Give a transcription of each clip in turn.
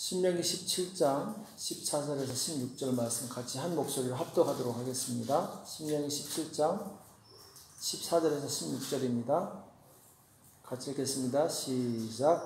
신명기 17장 14절에서 16절 말씀 같이 한 목소리로 합독하도록 하겠습니다. 신명기 17장 14절에서 16절입니다. 같이 읽겠습니다. 시작.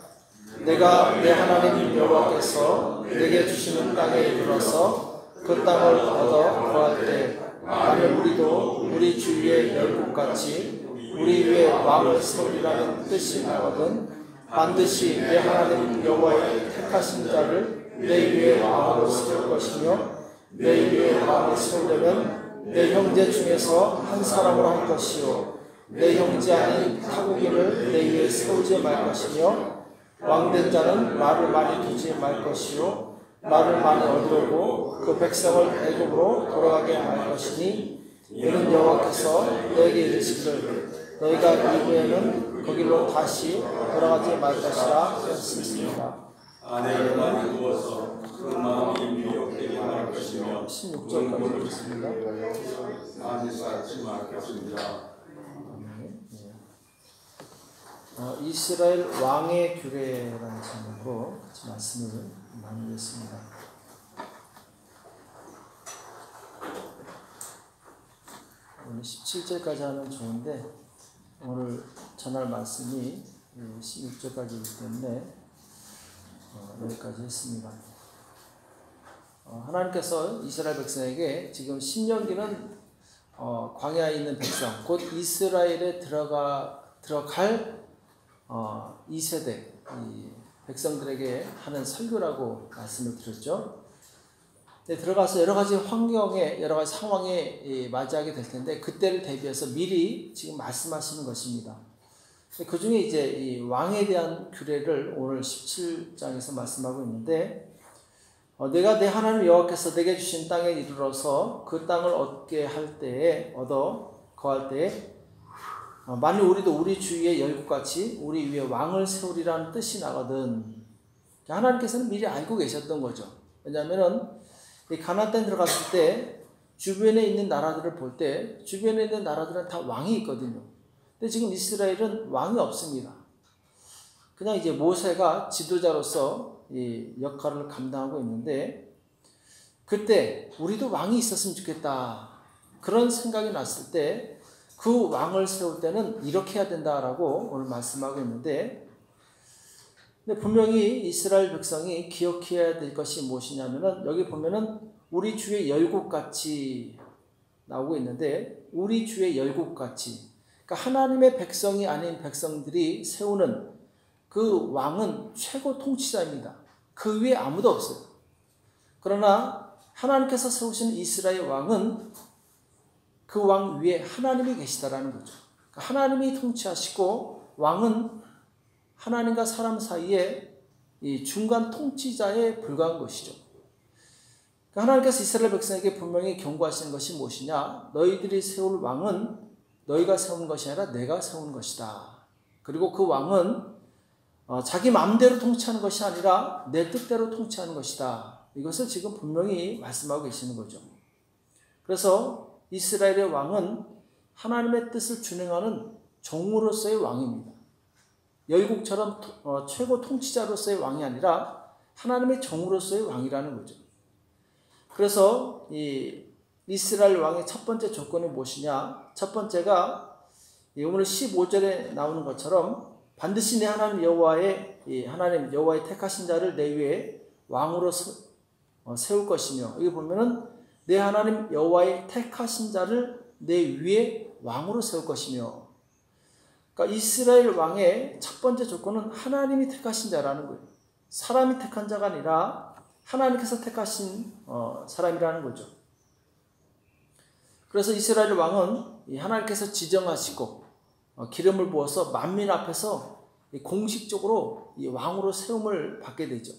내가 내 하나님 여호와께서 내게 주시는 땅에 이르러서 그 땅을 얻어 거할 때 나는 우리도 우리 주위의 열국같이 우리 위에 왕을 세우리라는 뜻이 나거든 반드시 내 하나님 여호와의 택하신 자를 내 위에 왕으로 세울 것이며 내 위에 왕을 세우려면 내 형제 중에서 한 사람으로 할 것이요 내 형제 아닌 타국인을 내 위에 세우지 말 것이며 왕된 자는 말을 많이 두지 말 것이요 말을 많이 얻으려고 그 백성을 애굽으로 돌아가게 할 것이니 이는 여호와께서 너에게 이르시기를 너희가 이후에는 거기로 다시 돌아가지 말 것이라 하셨습니다. 아내를 많이 두어서 그 마음이 미혹되게 할 것이며 16절까지 읽겠습니다. 많이 쌓지 말겠습니다. 이스라엘 왕의 규례라는 제목으로 같이 말씀을 나누겠습니다. 오늘 17절까지 하면 좋은데 오늘 전할 말씀이 16절까지이기 때문에 여기까지 했습니다. 하나님께서 이스라엘 백성에게 지금 신명기는 광야에 있는 백성 곧 이스라엘에 들어갈 2세대 이 백성들에게 하는 설교라고 말씀을 드렸죠. 들어가서 여러 가지 환경에 여러 가지 상황에 맞이하게 될 텐데 그때를 대비해서 미리 지금 말씀하시는 것입니다. 그 중에 이제 이 왕에 대한 규례를 오늘 17장에서 말씀하고 있는데 내가 내 하나님 여호와께서 내게 주신 땅에 이르러서 그 땅을 얻게 할 때에 얻어 거할 때에 만일 우리도 우리 주위의 열국같이 우리 위에 왕을 세우리라는 뜻이 나거든. 하나님께서는 미리 알고 계셨던 거죠. 왜냐하면은 이 가나안 땅에 들어갔을 때 주변에 있는 나라들을 볼 때 주변에 있는 나라들은 다 왕이 있거든요. 근데 지금 이스라엘은 왕이 없습니다. 그냥 이제 모세가 지도자로서 이 역할을 감당하고 있는데 그때 우리도 왕이 있었으면 좋겠다. 그런 생각이 났을 때 그 왕을 세울 때는 이렇게 해야 된다라고 오늘 말씀하고 있는데 근데 분명히 이스라엘 백성이 기억해야 될 것이 무엇이냐면은 여기 보면은 우리 주의 열국같이 나오고 있는데 우리 주의 열국같이 그러니까 하나님의 백성이 아닌 백성들이 세우는 그 왕은 최고 통치자입니다. 그 위에 아무도 없어요. 그러나 하나님께서 세우신 이스라엘 왕은 그 왕 위에 하나님이 계시다라는 거죠. 그러니까 하나님이 통치하시고 왕은 하나님과 사람 사이에 이 중간 통치자에 불과한 것이죠. 그러니까 하나님께서 이스라엘 백성에게 분명히 경고하시는 것이 무엇이냐? 너희들이 세울 왕은 너희가 세운 것이 아니라 내가 세운 것이다. 그리고 그 왕은 자기 마음대로 통치하는 것이 아니라 내 뜻대로 통치하는 것이다. 이것을 지금 분명히 말씀하고 계시는 거죠. 그래서 이스라엘의 왕은 하나님의 뜻을 준행하는 종으로서의 왕입니다. 열국처럼 최고 통치자로서의 왕이 아니라 하나님의 종으로서의 왕이라는 거죠. 그래서 이 이스라엘 왕의 첫 번째 조건이 무엇이냐? 첫 번째가 오늘 15절에 나오는 것처럼 반드시 내 하나님 여호와의 택하신 자를 내 위에 왕으로 세울 것이며 여기 보면은 내 하나님 여호와의 택하신 자를 내 위에 왕으로 세울 것이며 그러니까 이스라엘 왕의 첫 번째 조건은 하나님이 택하신 자라는 거예요. 사람이 택한 자가 아니라 하나님께서 택하신 사람이라는 거죠. 그래서 이스라엘 왕은 하나님께서 지정하시고 기름을 부어서 만민 앞에서 공식적으로 왕으로 세움을 받게 되죠.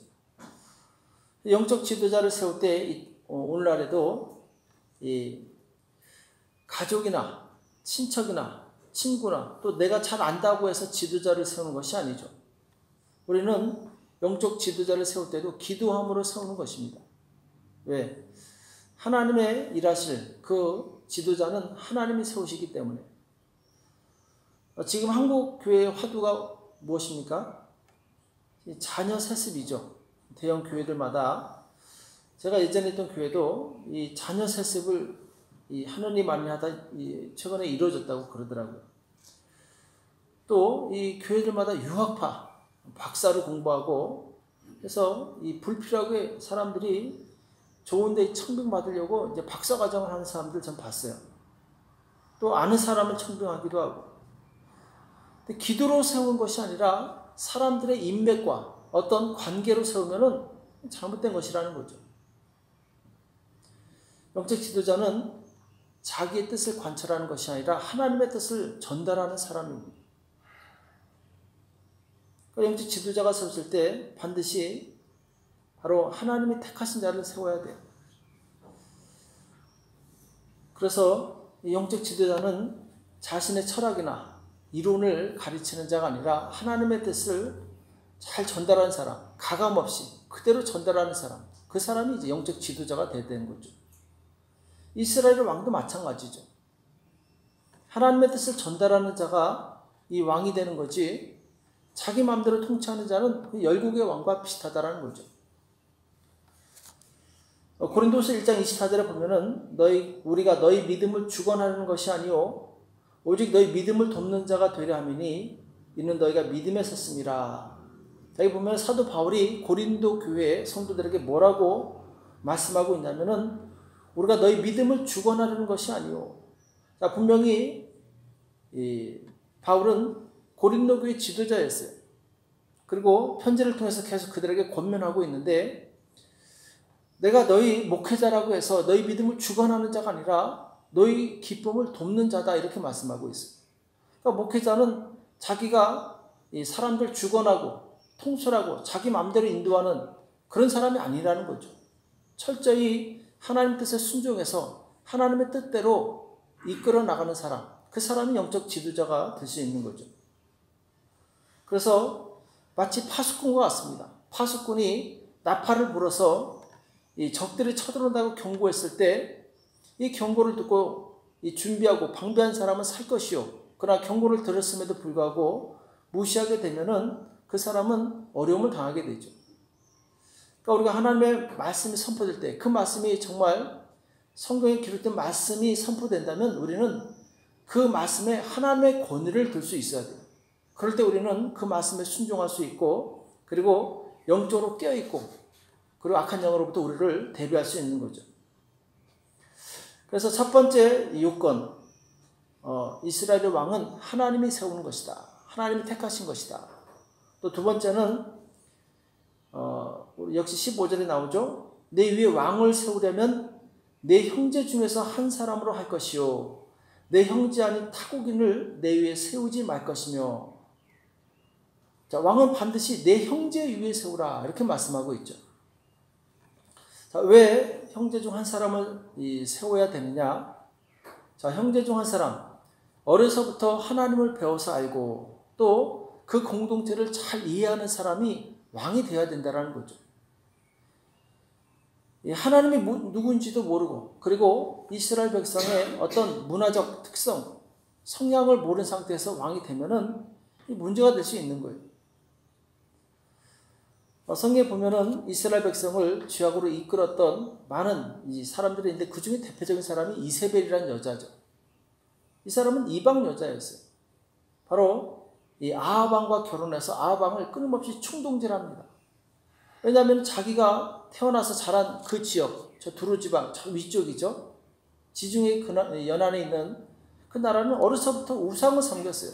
영적 지도자를 세울 때 오늘날에도 이 가족이나 친척이나 친구나 또 내가 잘 안다고 해서 지도자를 세우는 것이 아니죠. 우리는 영적 지도자를 세울 때도 기도함으로 세우는 것입니다. 왜? 하나님의 일하실 그 지도자는 하나님이 세우시기 때문에. 지금 한국 교회의 화두가 무엇입니까? 자녀 세습이죠. 대형 교회들마다 제가 예전에 있던 교회도 이 자녀 세습을 하느님 많이 하다 최근에 이루어졌다고 그러더라고요. 또 이 교회들마다 유학파, 박사를 공부하고 그래서 이 불필요하게 사람들이 좋은데 청빙받으려고 이제 박사 과정을 하는 사람들 전 봤어요. 또 아는 사람을 청빙하기도 하고. 근데 기도로 세운 것이 아니라 사람들의 인맥과 어떤 관계로 세우면은 잘못된 것이라는 거죠. 영적 지도자는 자기의 뜻을 관철하는 것이 아니라 하나님의 뜻을 전달하는 사람입니다. 영적 지도자가 세웠을 때 반드시 바로 하나님이 택하신 자를 세워야 돼요. 그래서 영적 지도자는 자신의 철학이나 이론을 가르치는 자가 아니라 하나님의 뜻을 잘 전달하는 사람, 가감없이 그대로 전달하는 사람, 그 사람이 이제 영적 지도자가 돼야 되는 거죠. 이스라엘 왕도 마찬가지죠. 하나님의 뜻을 전달하는 자가 이 왕이 되는 거지, 자기 마음대로 통치하는 자는 그 열국의 왕과 비슷하다라는 거죠. 고린도서 1장 24절에 보면은 우리가 너희 믿음을 주관하는 것이 아니요 오직 너희 믿음을 돕는 자가 되려 함이니 이는 너희가 믿음에 섰음이라. 여기 보면 사도 바울이 고린도 교회 성도들에게 뭐라고 말씀하고 있냐면은 우리가 너희 믿음을 주관하려는 것이 아니요. 자, 분명히 바울은 고린도 교회 지도자였어요. 그리고 편지를 통해서 계속 그들에게 권면하고 있는데 내가 너희 목회자라고 해서 너희 믿음을 주관하는 자가 아니라 너희 기쁨을 돕는 자다 이렇게 말씀하고 있어요. 그러니까 목회자는 자기가 이 사람들 주관하고 통솔하고 자기 마음대로 인도하는 그런 사람이 아니라는 거죠. 철저히 하나님 뜻에 순종해서 하나님의 뜻대로 이끌어 나가는 사람, 그 사람이 영적 지도자가 될 수 있는 거죠. 그래서 마치 파수꾼과 같습니다. 파수꾼이 나팔을 불어서 이 적들이 쳐들어온다고 경고했을 때 이 경고를 듣고 이 준비하고 방비한 사람은 살 것이요. 그러나 경고를 들었음에도 불구하고 무시하게 되면은 그 사람은 어려움을 당하게 되죠. 그러니까 우리가 하나님의 말씀이 선포될 때 그 말씀이 정말 성경에 기록된 말씀이 선포된다면 우리는 그 말씀에 하나님의 권위를 들 수 있어야 돼요. 그럴 때 우리는 그 말씀에 순종할 수 있고 그리고 영적으로 깨어있고 그리고 악한 영으로부터 우리를 대비할 수 있는 거죠. 그래서 첫 번째 요건, 이스라엘의 왕은 하나님이 세우는 것이다. 하나님이 택하신 것이다. 또 두 번째는 역시 15절에 나오죠. 내 위에 왕을 세우려면 내 형제 중에서 한 사람으로 할 것이요 내 형제 아닌 타국인을 내 위에 세우지 말 것이며. 자, 왕은 반드시 내 형제 위에 세우라 이렇게 말씀하고 있죠. 자, 왜 형제 중 한 사람을 세워야 되느냐? 자, 형제 중 한 사람, 어려서부터 하나님을 배워서 알고 또 그 공동체를 잘 이해하는 사람이 왕이 되어야 된다는 거죠. 하나님이 누군지도 모르고 그리고 이스라엘 백성의 어떤 문화적 특성, 성향을 모르는 상태에서 왕이 되면은 문제가 될 수 있는 거예요. 성경에 보면은 이스라엘 백성을 죄악으로 이끌었던 많은 이 사람들이 있는데 그 중에 대표적인 사람이 이세벨이라는 여자죠. 이 사람은 이방 여자였어요. 바로 이 아합 왕과 결혼해서 아합 왕을 끊임없이 충동질합니다. 왜냐하면 자기가 태어나서 자란 그 지역, 저 두루 지방, 저 위쪽이죠. 지중해 연안에 있는 그 나라는 어려서부터 우상을 섬겼어요.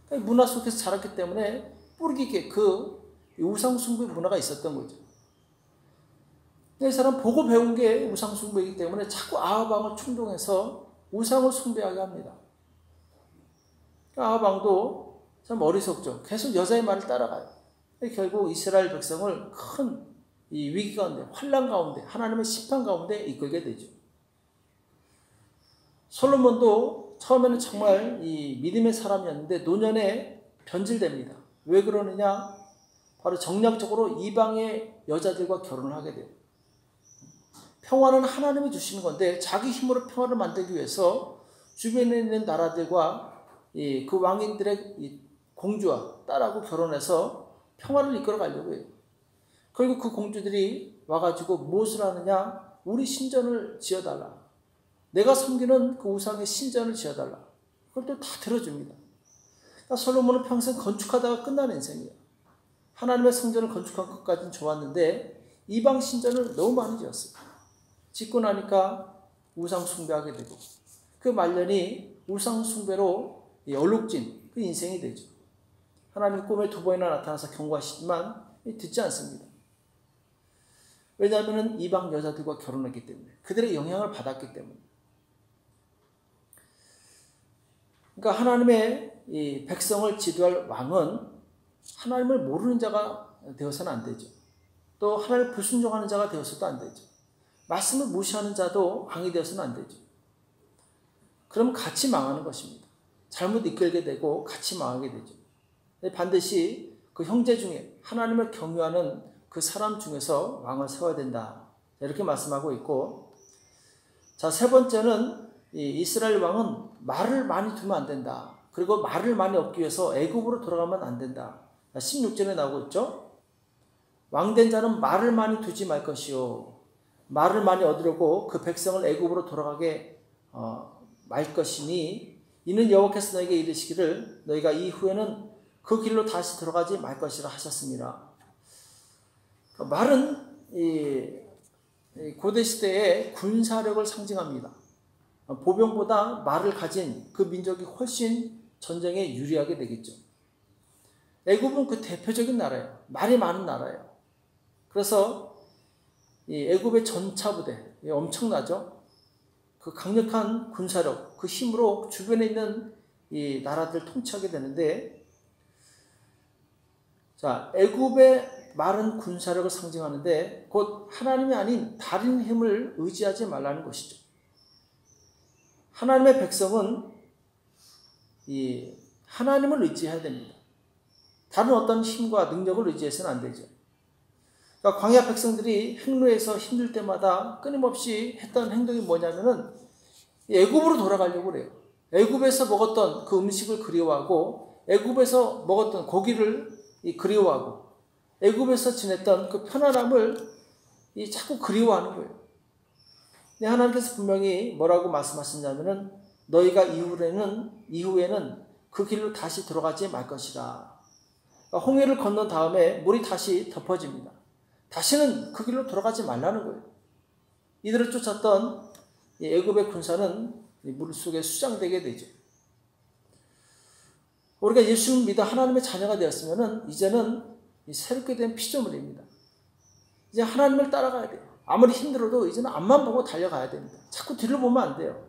그러니까 문화 속에서 자랐기 때문에 뿌리 깊게 그 우상 숭배의 문화가 있었던 거죠. 이 사람 보고 배운 게 우상 숭배이기 때문에 자꾸 아합 왕을 충동해서 우상을 숭배하게 합니다. 아합 왕도 참 어리석죠. 계속 여자의 말을 따라가요. 결국 이스라엘 백성을 큰 이 위기 가운데, 환난 가운데, 하나님의 심판 가운데 이끌게 되죠. 솔로몬도 처음에는 정말 이 믿음의 사람이었는데 노년에 변질됩니다. 왜 그러느냐? 바로 정략적으로 이방의 여자들과 결혼을 하게 돼요. 평화는 하나님이 주시는 건데 자기 힘으로 평화를 만들기 위해서 주변에 있는 나라들과 그 왕인들의 공주와 딸하고 결혼해서 평화를 이끌어 가려고 해요. 그리고 그 공주들이 와가지고 무엇을 하느냐? 우리 신전을 지어달라. 내가 섬기는 그 우상의 신전을 지어달라. 그걸 또 다 들어줍니다. 그러니까 솔로몬은 평생 건축하다가 끝나는 인생이에요. 하나님의 성전을 건축한 것까지는 좋았는데 이방 신전을 너무 많이 지었어요. 짓고 나니까 우상 숭배하게 되고 그 말년이 우상 숭배로 얼룩진 그 인생이 되죠. 하나님 꿈에 2번이나 나타나서 경고하시지만 듣지 않습니다. 왜냐하면 이방 여자들과 결혼했기 때문에, 그들의 영향을 받았기 때문에. 그러니까 하나님의 이 백성을 지도할 왕은 하나님을 모르는 자가 되어서는 안 되죠. 또 하나님을 불순종하는 자가 되어서도 안 되죠. 말씀을 무시하는 자도 왕이 되어서는 안 되죠. 그럼 같이 망하는 것입니다. 잘못 이끌게 되고 같이 망하게 되죠. 반드시 그 형제 중에 하나님을 경유하는 그 사람 중에서 왕을 세워야 된다. 이렇게 말씀하고 있고, 자, 3번째는 이 이스라엘 왕은 말을 많이 두면 안 된다. 그리고 말을 많이 얻기 위해서 애굽으로 돌아가면 안 된다. 16절에 나오고 있죠. 왕된 자는 말을 많이 두지 말 것이요, 말을 많이 얻으려고 그 백성을 애굽으로 돌아가게 말 것이니 이는 여호와께서 너에게 이르시기를 너희가 이후에는 그 길로 다시 들어가지 말 것이라 하셨습니다. 말은 이 고대 시대의 군사력을 상징합니다. 보병보다 말을 가진 그 민족이 훨씬 전쟁에 유리하게 되겠죠. 애굽은 그 대표적인 나라예요. 말이 많은 나라예요. 그래서 이 애굽의 전차 부대 엄청나죠. 그 강력한 군사력, 그 힘으로 주변에 있는 이 나라들을 통치하게 되는데, 자, 애굽의 말은 군사력을 상징하는데 곧 하나님이 아닌 다른 힘을 의지하지 말라는 것이죠. 하나님의 백성은 이 하나님을 의지해야 됩니다. 다른 어떤 힘과 능력을 의지해서는 안 되죠. 그러니까 광야 백성들이 행로에서 힘들 때마다 끊임없이 했던 행동이 뭐냐면은 애굽으로 돌아가려고 그래요. 애굽에서 먹었던 그 음식을 그리워하고, 애굽에서 먹었던 고기를 그리워하고, 애굽에서 지냈던 그 편안함을 자꾸 그리워하는 거예요. 근데 하나님께서 분명히 뭐라고 말씀하셨냐면은 너희가 이후에는 그 길로 다시 들어가지 말 것이라. 그러니까 홍해를 건넌 다음에 물이 다시 덮어집니다. 다시는 그 길로 돌아가지 말라는 거예요. 이들을 쫓았던 애굽의 군사는 물 속에 수장되게 되죠. 우리가 예수를 믿어 하나님의 자녀가 되었으면 이제는 새롭게 된 피조물입니다. 이제 하나님을 따라가야 돼요. 아무리 힘들어도 이제는 앞만 보고 달려가야 됩니다. 자꾸 뒤를 보면 안 돼요.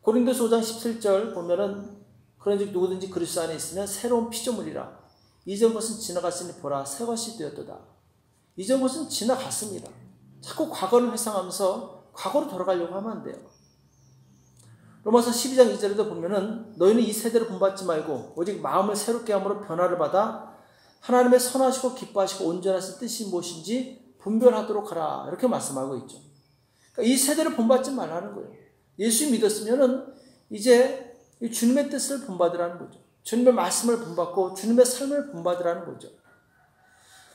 고린도서 5장 17절 보면은 그런즉 누구든지 그리스도 안에 있으면 새로운 피조물이라. 이전 것은 지나갔으니 보라 새 것이 되었도다. 이전 것은 지나갔습니다. 자꾸 과거를 회상하면서 과거로 돌아가려고 하면 안 돼요. 로마서 12장 2절에도 보면은 너희는 이 세대를 본받지 말고 오직 마음을 새롭게 함으로 변화를 받아 하나님의 선하시고 기뻐하시고 온전하신 뜻이 무엇인지 분별하도록 하라. 이렇게 말씀하고 있죠. 그러니까 이 세대를 본받지 말라는 거예요. 예수 믿었으면은 이제 주님의 뜻을 본받으라는 거죠. 주님의 말씀을 본받고 주님의 삶을 본받으라는 거죠.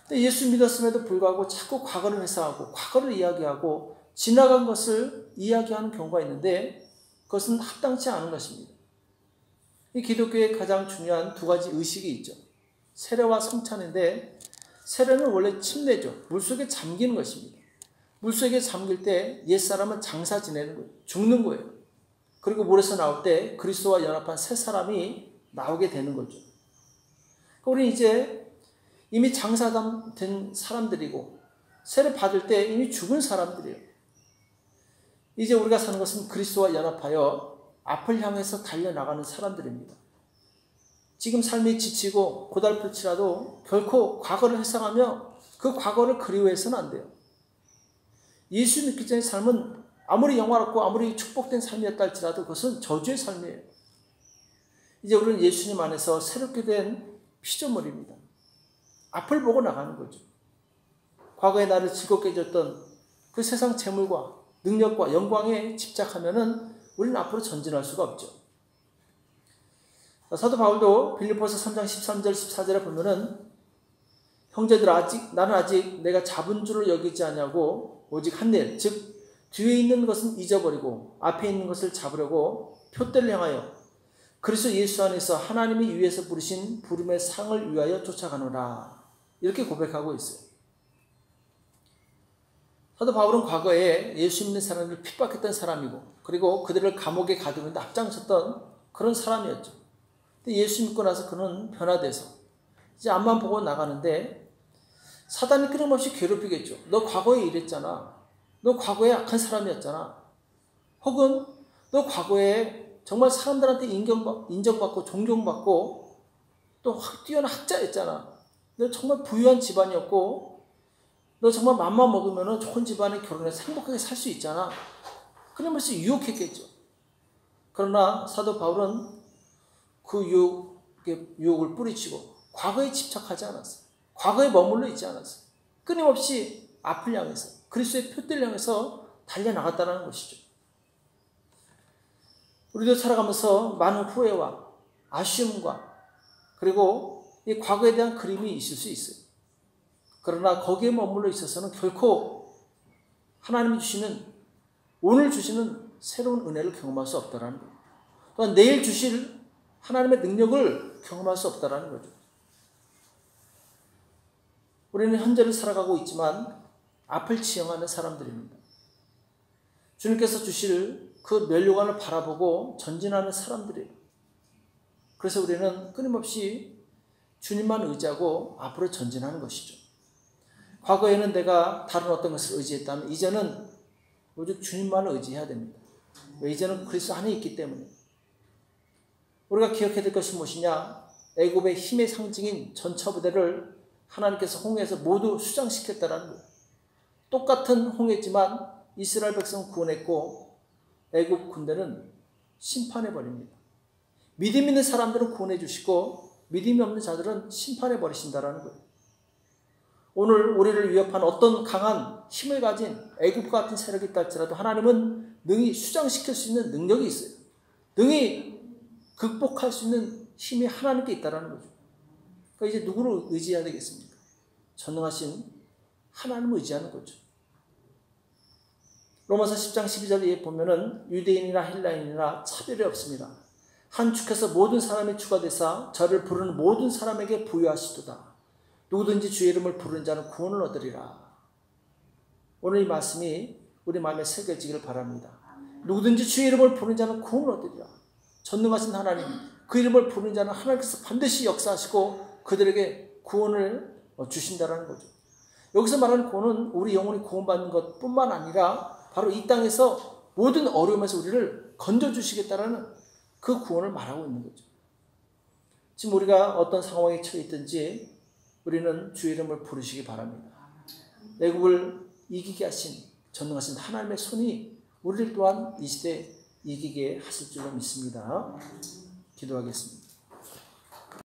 근데 예수 믿었음에도 불구하고 자꾸 과거를 회상하고 과거를 이야기하고 지나간 것을 이야기하는 경우가 있는데 그것은 합당치 않은 것입니다. 이 기독교의 가장 중요한 2가지 의식이 있죠. 세례와 성찬인데 세례는 원래 침례죠. 물속에 잠기는 것입니다. 물속에 잠길 때 옛사람은 장사 지내는 거예요. 죽는 거예요. 그리고 물에서 나올 때 그리스도와 연합한 새 사람이 나오게 되는 거죠. 우리 이제 이미 장사된 사람들이고 세례 받을 때 이미 죽은 사람들이에요. 이제 우리가 사는 것은 그리스도와 연합하여 앞을 향해서 달려나가는 사람들입니다. 지금 삶이 지치고 고달플지라도 결코 과거를 회상하며 그 과거를 그리워해서는 안 돼요. 예수 믿기 전의 삶은 아무리 영화롭고 아무리 축복된 삶이었다 할지라도 그것은 저주의 삶이에요. 이제 우리는 예수님 안에서 새롭게 된 피조물입니다. 앞을 보고 나가는 거죠. 과거에 나를 즐겁게 해줬던 그 세상 재물과 능력과 영광에 집착하면은 우리는 앞으로 전진할 수가 없죠. 사도 바울도 빌립보서 3장 13절 14절에 보면은 형제들 나는 아직 내가 잡은 줄을 여기지 아니하고 오직 한 일, 즉 뒤에 있는 것은 잊어버리고 앞에 있는 것을 잡으려고 표대를 향하여 그리스도 예수 안에서 하나님이 위에서 부르신 부름의 상을 위하여 쫓아가노라. 이렇게 고백하고 있어요. 사도 바울은 과거에 예수 믿는 사람들을 핍박했던 사람이고 그리고 그들을 감옥에 가두는데 앞장섰던 그런 사람이었죠. 근데 예수 믿고 나서 그는 변화돼서 이제 앞만 보고 나가는데 사단이 끊임없이 괴롭히겠죠. 너 과거에 이랬잖아. 너 과거에 악한 사람이었잖아. 혹은 너 과거에 정말 사람들한테 인정받고 존경받고 또 뛰어난 학자였잖아. 너 정말 부유한 집안이었고 너 정말 맘만 먹으면 좋은 집안에 결혼해서 행복하게 살 수 있잖아. 끊임없이 유혹했겠죠. 그러나 사도 바울은 그 유혹을 뿌리치고 과거에 집착하지 않았어요. 과거에 머물러 있지 않았어요. 끊임없이 앞을 향해서 그리스도의 표대를 향해서 달려나갔다는 것이죠. 우리도 살아가면서 많은 후회와 아쉬움과 그리고 이 과거에 대한 그림이 있을 수 있어요. 그러나 거기에 머물러 있어서는 결코 하나님이 주시는 오늘 주시는 새로운 은혜를 경험할 수 없다는 거예요. 또한 내일 주실 하나님의 능력을 경험할 수 없다는 거죠. 우리는 현재를 살아가고 있지만 앞을 지향하는 사람들입니다. 주님께서 주실 그 면류관을 바라보고 전진하는 사람들이에요. 그래서 우리는 끊임없이 주님만 의지하고 앞으로 전진하는 것이죠. 과거에는 내가 다른 어떤 것을 의지했다면 이제는 오직 주님만을 의지해야 됩니다. 왜? 이제는 그리스도 안에 있기 때문에. 우리가 기억해야 될 것이 무엇이냐? 애굽의 힘의 상징인 전차부대를 하나님께서 홍해에서 모두 수장시켰다는 거예요. 똑같은 홍해지만 이스라엘 백성은 구원했고 애굽 군대는 심판해버립니다. 믿음 있는 사람들은 구원해 주시고 믿음이 없는 자들은 심판해 버리신다는 거예요. 오늘 우리를 위협한 어떤 강한 힘을 가진 애굽과 같은 세력이 있다 할지라도 하나님은 능히 수장시킬 수 있는 능력이 있어요. 능히 극복할 수 있는 힘이 하나님께 있다는 거죠. 그러니까 이제 누구를 의지해야 되겠습니까? 전능하신 하나님을 의지하는 거죠. 로마서 10장 12절에 보면은 유대인이나 헬라인이나 차별이 없습니다. 한 축에서 모든 사람이 주가 되사 저를 부르는 모든 사람에게 부여하시도다. 누구든지 주의 이름을 부르는 자는 구원을 얻으리라. 오늘 이 말씀이 우리 마음에 새겨지기를 바랍니다. 누구든지 주의 이름을 부르는 자는 구원을 얻으리라. 전능하신 하나님, 그 이름을 부르는 자는 하나님께서 반드시 역사하시고 그들에게 구원을 주신다는 거죠. 여기서 말하는 구원은 우리 영혼이 구원받는 것뿐만 아니라 바로 이 땅에서 모든 어려움에서 우리를 건져주시겠다라는 그 구원을 말하고 있는 거죠. 지금 우리가 어떤 상황에 처해 있든지 우리는 주의 이름을 부르시기 바랍니다. 애굽을 이기게 하신 전능하신 하나님의 손이 우리를 또한 이 시대에 이기게 하실 줄로 믿습니다. 기도하겠습니다.